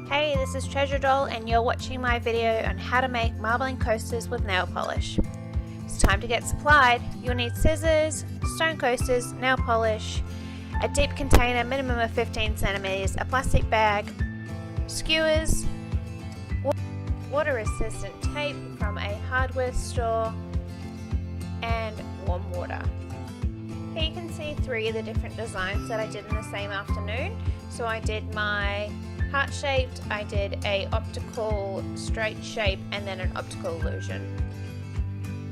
Hey, this is Treasure Doll and you're watching my video on how to make marbling coasters with nail polish. It's time to get supplied. You'll need scissors, stone coasters, nail polish, a deep container minimum of 15 centimeters, a plastic bag, skewers, water resistant tape from a hardware store, and warm water. Here you can see three of the different designs that I did in the same afternoon. So I did my heart shaped, I did a optical straight shape, and then an optical illusion.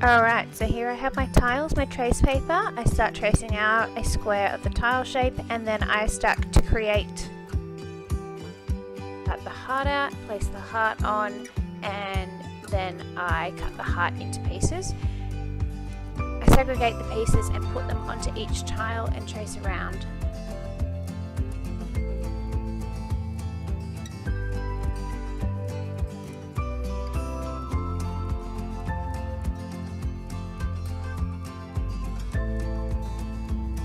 Alright, so here I have my tiles, my trace paper. I start tracing out a square of the tile shape, and then I start to create. Cut the heart out, place the heart on, and then I cut the heart into pieces. I segregate the pieces and put them onto each tile and trace around.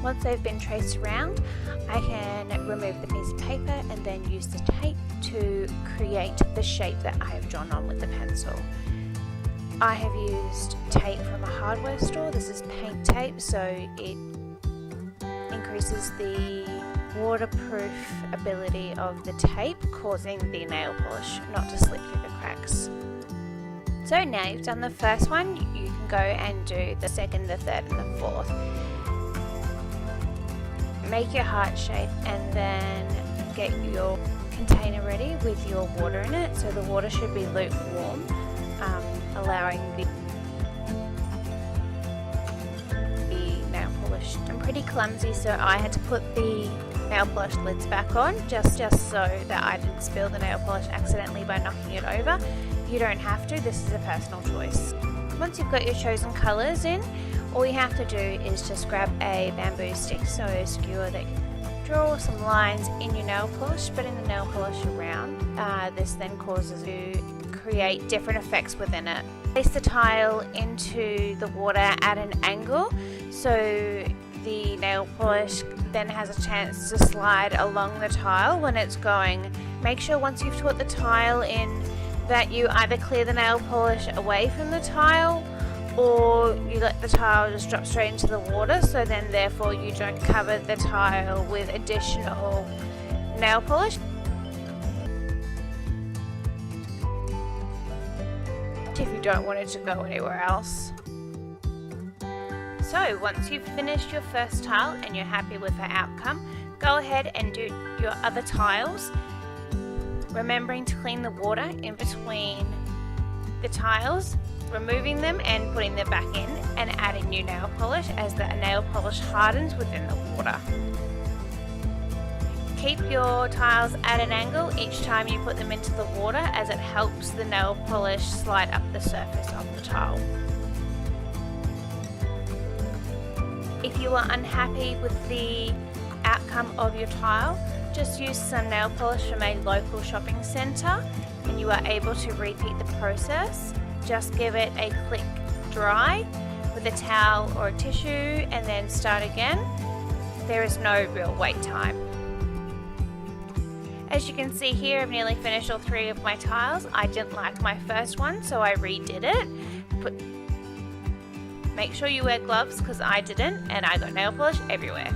Once they've been traced around, I can remove the piece of paper and then use the tape to create the shape that I have drawn on with the pencil. I have used tape from a hardware store. This is paint tape, so it increases the waterproof ability of the tape, causing the nail polish not to slip through the cracks. So now you've done the first one, you can go and do the second, the third and the fourth. Make your heart shape and then get your container ready with your water in it. So the water should be lukewarm, allowing the nail polish. I'm pretty clumsy, so I had to put the nail polish lids back on just so that I didn't spill the nail polish accidentally by knocking it over. You don't have to, this is a personal choice. Once you've got your chosen colours in, all you have to do is just grab a bamboo stick, so a skewer that draw some lines in your nail polish, spreading the nail polish around. This then causes you to create different effects within it. Place the tile into the water at an angle, so the nail polish then has a chance to slide along the tile when it's going. Make sure once you've put the tile in that you either clear the nail polish away from the tile, or you let the tile just drop straight into the water, so then therefore you don't cover the tile with additional nail polish. If you don't want it to go anywhere else. So once you've finished your first tile and you're happy with the outcome, go ahead and do your other tiles, remembering to clean the water in between the tiles, removing them and putting them back in, and adding new nail polish as the nail polish hardens within the water. Keep your tiles at an angle each time you put them into the water, as it helps the nail polish slide up the surface of the tile. If you are unhappy with the outcome of your tile, just use some nail polish from a local shopping centre and you are able to repeat the process. Just give it a quick dry with a towel or a tissue and then start again. There is no real wait time. As you can see here, I've nearly finished all three of my tiles. I didn't like my first one, so I redid it. Make sure you wear gloves because I didn't, and I got nail polish everywhere.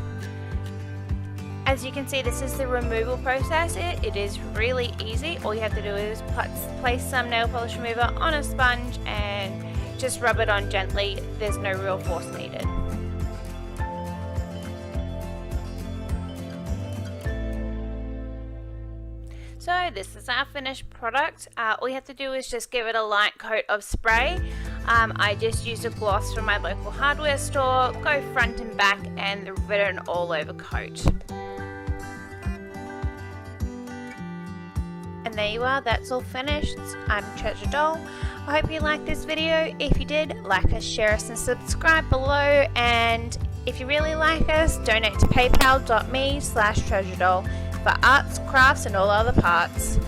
As you can see, this is the removal process. It is really easy. All you have to do is place some nail polish remover on a sponge and just rub it on gently. There's no real force needed. So this is our finished product. All you have to do is just give it a light coat of spray. I just used a gloss from my local hardware store. Go front and back and give it an all over coat. And there you are, that's all finished. I'm Treasure Doll. I hope you liked this video. If you did, like us, share us and subscribe below. And if you really like us, donate to paypal.me/treasuredoll for arts, crafts and all other parts.